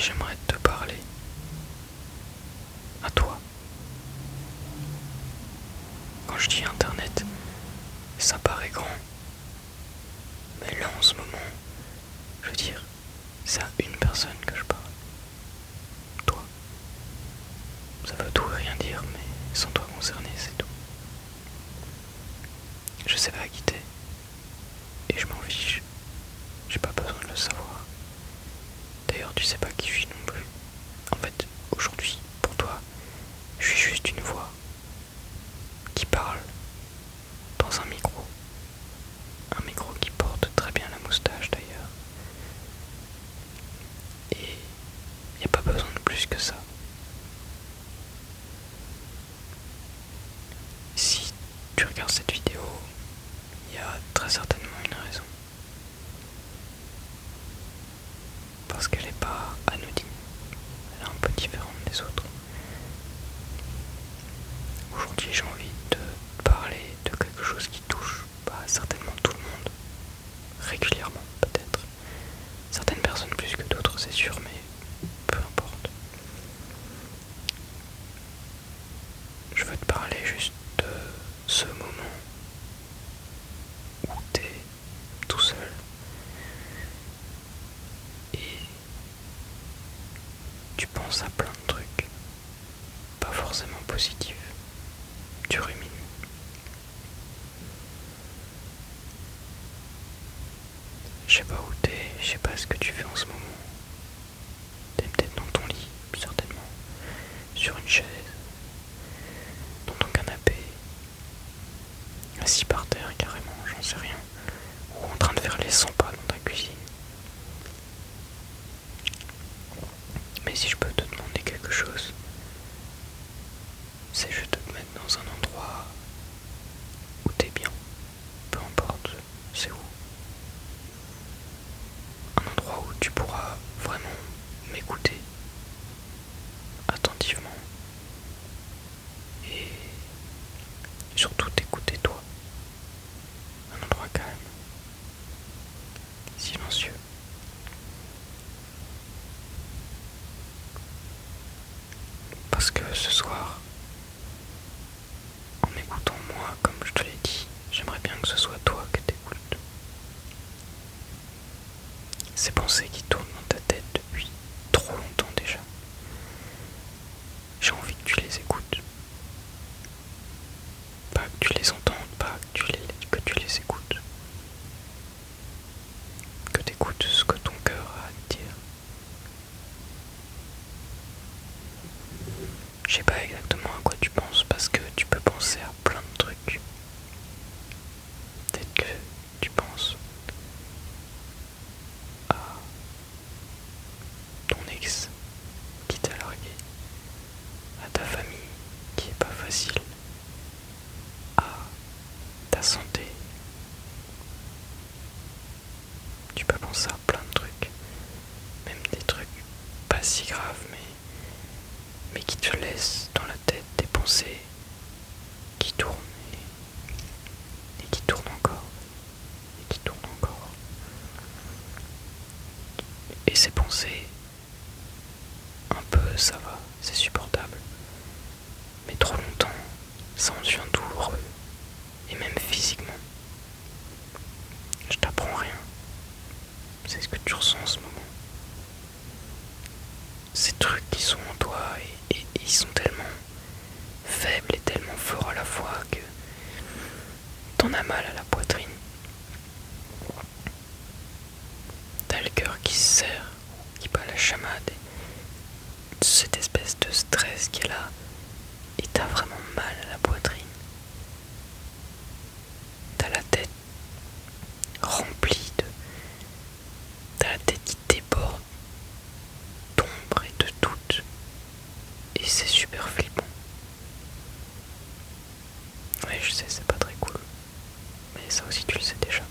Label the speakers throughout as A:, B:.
A: Aujourd'hui, j'aimerais te parler à toi. Quand je dis internet, ça paraît grand. Mais là, en ce moment, je veux dire, c'est à une personne que je parle. Toi. Ça veut tout et rien dire, mais sans toi concerné, c'est tout. Je sais pas qui t'es, et je m'en fiche. J'ai pas besoin de le savoir. D'ailleurs, tu sais pas qui je suis non plus. En fait, aujourd'hui, pour toi, je suis juste une voix qui parle dans un micro. Un micro qui porte très bien la moustache d'ailleurs. Et y a pas besoin de plus que ça. Si tu regardes cette vidéo, il y a très certainement une raison. Parce qu'elle n'est pas anodine. Elle est un peu différente des autres. Aujourd'hui, j'ai envie de parler de quelque chose qui touche certainement tout le monde. Régulièrement, peut-être. Certaines personnes plus que d'autres, c'est sûr, mais peu importe. Je veux te parler juste de ce moment où t'es tout seul et tu penses à plein de trucs, pas forcément positifs. Tu rumines. Je sais pas où t'es, je sais pas ce que tu fais en ce moment. T'es peut-être dans ton lit, certainement, sur une chaise, dans ton canapé, assis par terre carrément, j'en sais rien, ou en train de faire les 100 pas dans ta cuisine. Mais si je peux te demander quelque chose, c'est juste de te mettre dans un endroit où t'es bien, peu importe c'est où. Un endroit où tu pourras vraiment m'écouter attentivement et surtout t'écouter toi. Un endroit calme, silencieux. Parce que ce soir, en m'écoutant moi, comme je te l'ai dit, j'aimerais bien que ce soit toi que t'écoutes. Ces pensées qui tournent dans ta tête depuis trop longtemps déjà. J'ai envie que tu les écoutes. Pas que tu les entendes, pas que tu les écoutes. Que tu écoutes ce que ton cœur a à te dire. Je sais pas exactement à quoi tu penses parce que tu peux penser à plein de trucs. Peut-être que tu penses à ton ex qui t'a largué, à ta famille qui est pas facile, à ta santé. Tu peux penser à plein de trucs, même des trucs pas si graves, mais qui te laissent dans la tête des pensées qui tournent et qui tournent encore, et qui tournent encore. Et ces pensées, un peu ça va, c'est supportable. Mais trop longtemps, ça en devient douloureux, et même physiquement. Je t'apprends rien, c'est ce que tu ressens en ce moment. Ces trucs qui sont en toi, et ils sont tellement faibles et tellement forts à la fois que t'en as mal à la poitrine. T'as le cœur qui se serre, qui bat la chamade, et cette espèce de stress qui est là, et t'as vraiment mal à la poitrine. T'as la tête remplie de... T'as la tête qui déborde d'ombre et de doute, et c'est super flippant. Ouais, je sais, c'est pas très cool, mais ça aussi tu le sais déjà.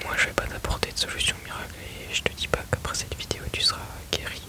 A: Moi je vais pas t'apporter de solution miracle et je te dis pas qu'après cette vidéo tu seras guéri.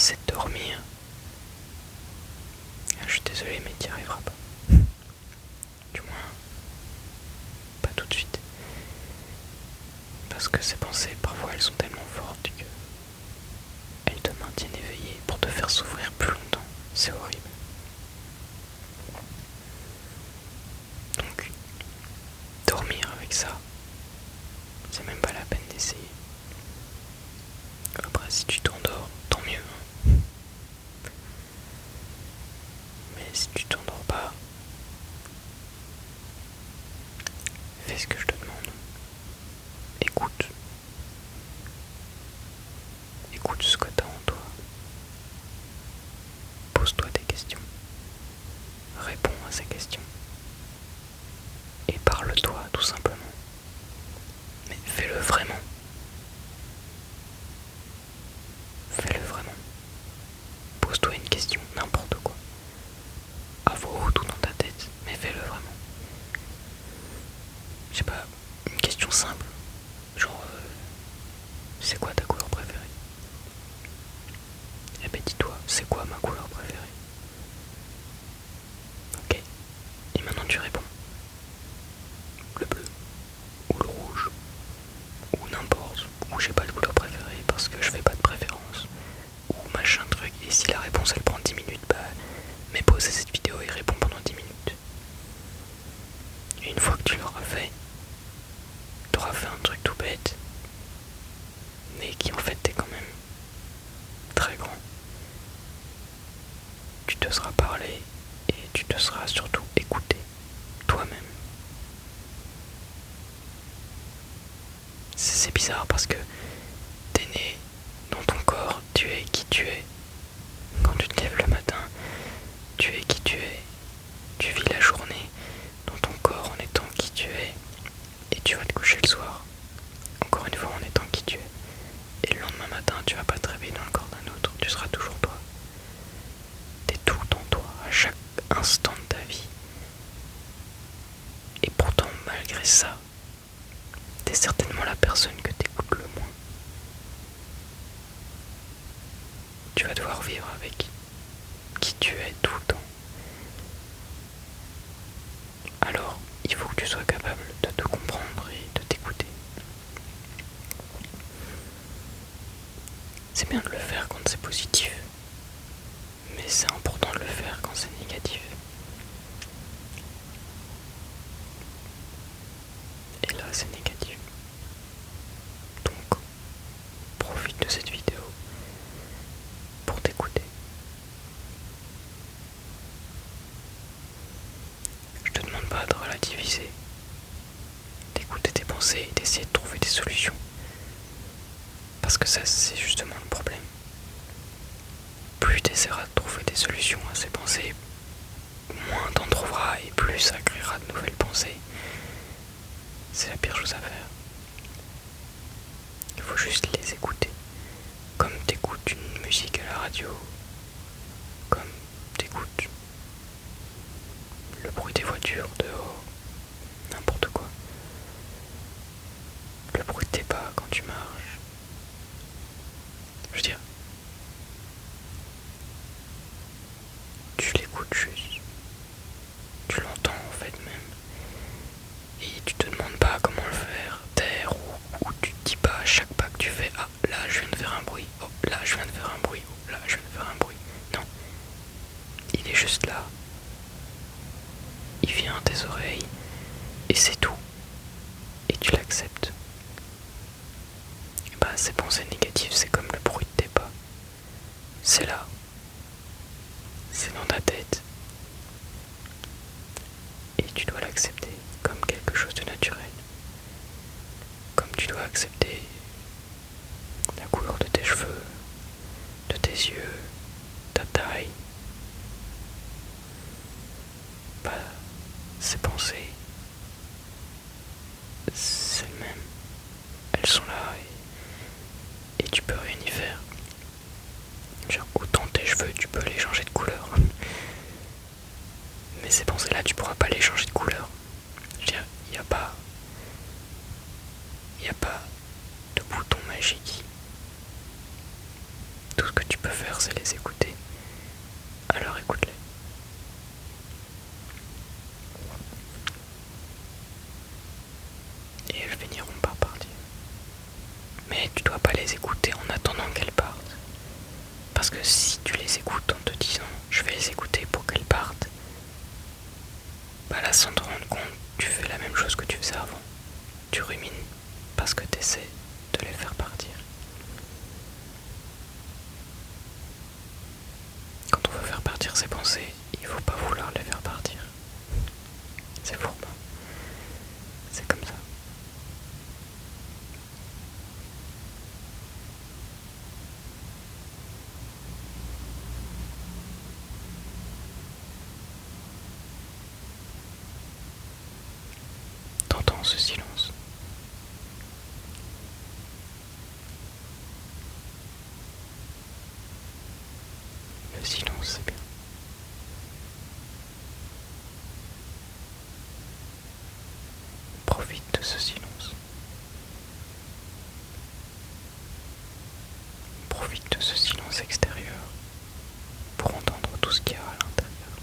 A: essaie de dormir. Je suis désolé, mais t'y arriveras pas. Du moins, pas tout de suite. Parce que ces pensées, parfois, elles sont tellement fortes que elles te maintiennent éveillé pour te faire souffrir plus longtemps. C'est horrible. Donc, dormir avec ça, c'est même pas la peine d'essayer. Après, si tu t'endors, tant mieux. Mais si tu t'endors pas, fais ce que je te demande. Écoute. Écoute ce que t'as en toi. Pose-toi des questions. Réponds à ces questions. Et parle-toi tout simplement. Mais fais-le vraiment. Fais-le vraiment. Pose-toi une question, n'importe quoi. À voix haute ou dans ta tête, mais fais-le vraiment. Je sais pas, une question simple. Genre, c'est quoi ta couleur préférée? Eh ben dis-toi, c'est quoi ma couleur préférée? Ok. Et maintenant tu réponds. Le bleu, ou le rouge, ou n'importe, ou j'ai pas de couleur préférée parce que je fais pas de préférence, ou machin truc. Et si la réponse elle prend 10 minutes, bah, mais pause cette vidéo et réponds pendant 10 minutes. Et une fois que tu l'auras fait, t'auras fait un truc tout bête, mais qui en fait est quand même très grand. Tu te seras parlé et tu te seras surtout écouté toi-même. C'est bizarre parce que t'es né dans ton corps, tu es qui tu es. Quand tu te lèves le matin, tu es qui tu es. Tu vis la journée dans ton corps en étant qui tu es. Et tu vas te coucher le soir, encore une fois en étant qui tu es. Et le lendemain matin, tu vas pas te réveiller dans le corps d'un autre, tu seras toujours toi. T'es tout en toi, à chaque instant de ta vie. Et pourtant, malgré ça, t'es certainement la personne que t'écoutes le moins. Tu vas devoir vivre avec qui tu es tout le temps. Alors, il faut que tu sois capable de te comprendre et de t'écouter. C'est bien de le faire quand c'est positif, mais c'est important de le faire quand c'est négatif. Et là, c'est négatif. Donc, profite de cette vidéo pour t'écouter. Je te demande pas de relativiser, d'écouter tes pensées et d'essayer de trouver des solutions. Parce que ça, c'est justement le problème. Plus tu essaieras de trouver des solutions à ces pensées, moins t'en trouveras et plus ça créera de nouvelles pensées. C'est la pire chose à faire. Il faut juste les écouter. Comme t'écoutes une musique à la radio. Comme t'écoutes le bruit des voitures dehors. N'importe quoi. Le bruit de tes pas quand tu marches. Je veux dire, tu l'écoutes juste. Tu l'entends en fait même. Et tu te demandes pas comment le faire, taire ou tu te dis pas à chaque pas que tu fais, ah là je viens de faire un bruit, oh là je viens de faire un bruit, oh là je viens de faire un bruit. Non. Il est juste là. Il vient à tes oreilles et c'est tout. Et tu l'acceptes. Bah ces pensées négatives c'est comme le bruit de tes pas. C'est là. C'est dans ta tête. Et tu dois l'accepter comme quelque chose de naturel. Comme tu dois accepter la couleur de tes cheveux, de tes yeux, ta taille. Bah, ces pensées, c'est le même. Elles sont là et tu peux rien y faire. Genre, autant tes cheveux, tu peux les changer de couleur. Mais ces pensées-là, tu pourras pas les changer de couleur. Je veux dire, il n'y a pas de bouton magique. Tout ce que tu peux faire, censé les écouter, alors écoute-les. Et elles finiront par partir. Mais tu dois pas les écouter en attendant qu'elles partent. Parce que si tu les écoutes en te disant je vais les écouter pour qu'elles partent, bah là sans te rendre compte, tu fais la même chose que tu faisais avant. Tu rumines parce que tu essaies de les faire partir. Quand on veut faire partir ses pensées, il faut pas vouloir les faire partir. C'est fourbe. C'est comme ça. T'entends ce silence? Le silence, c'est bien. Profite de ce silence. Profite de ce silence extérieur pour entendre tout ce qu'il y a à l'intérieur.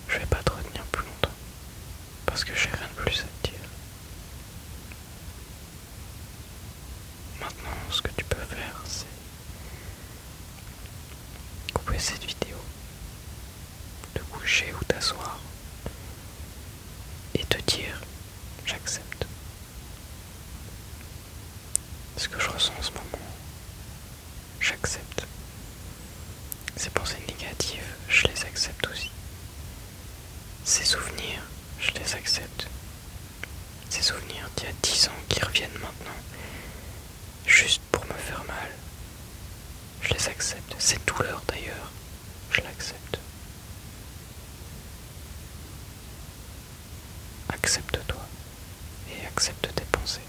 A: Je vais pas te retenir plus longtemps parce que j'ai rien de plus à te dire. Maintenant, ce que tu peux faire, c'est couper cette vidéo, te coucher ou t'asseoir et te dire j'accepte. Ce que je ressens en ce moment, j'accepte. Ces pensées négatives, je les accepte aussi. Ces souvenirs, je les accepte. Ces souvenirs d'il y a 10 ans qui reviennent maintenant, juste pour me faire mal, je les accepte. Cette douleur d'ailleurs, je l'accepte. Accepte-toi et accepte tes pensées.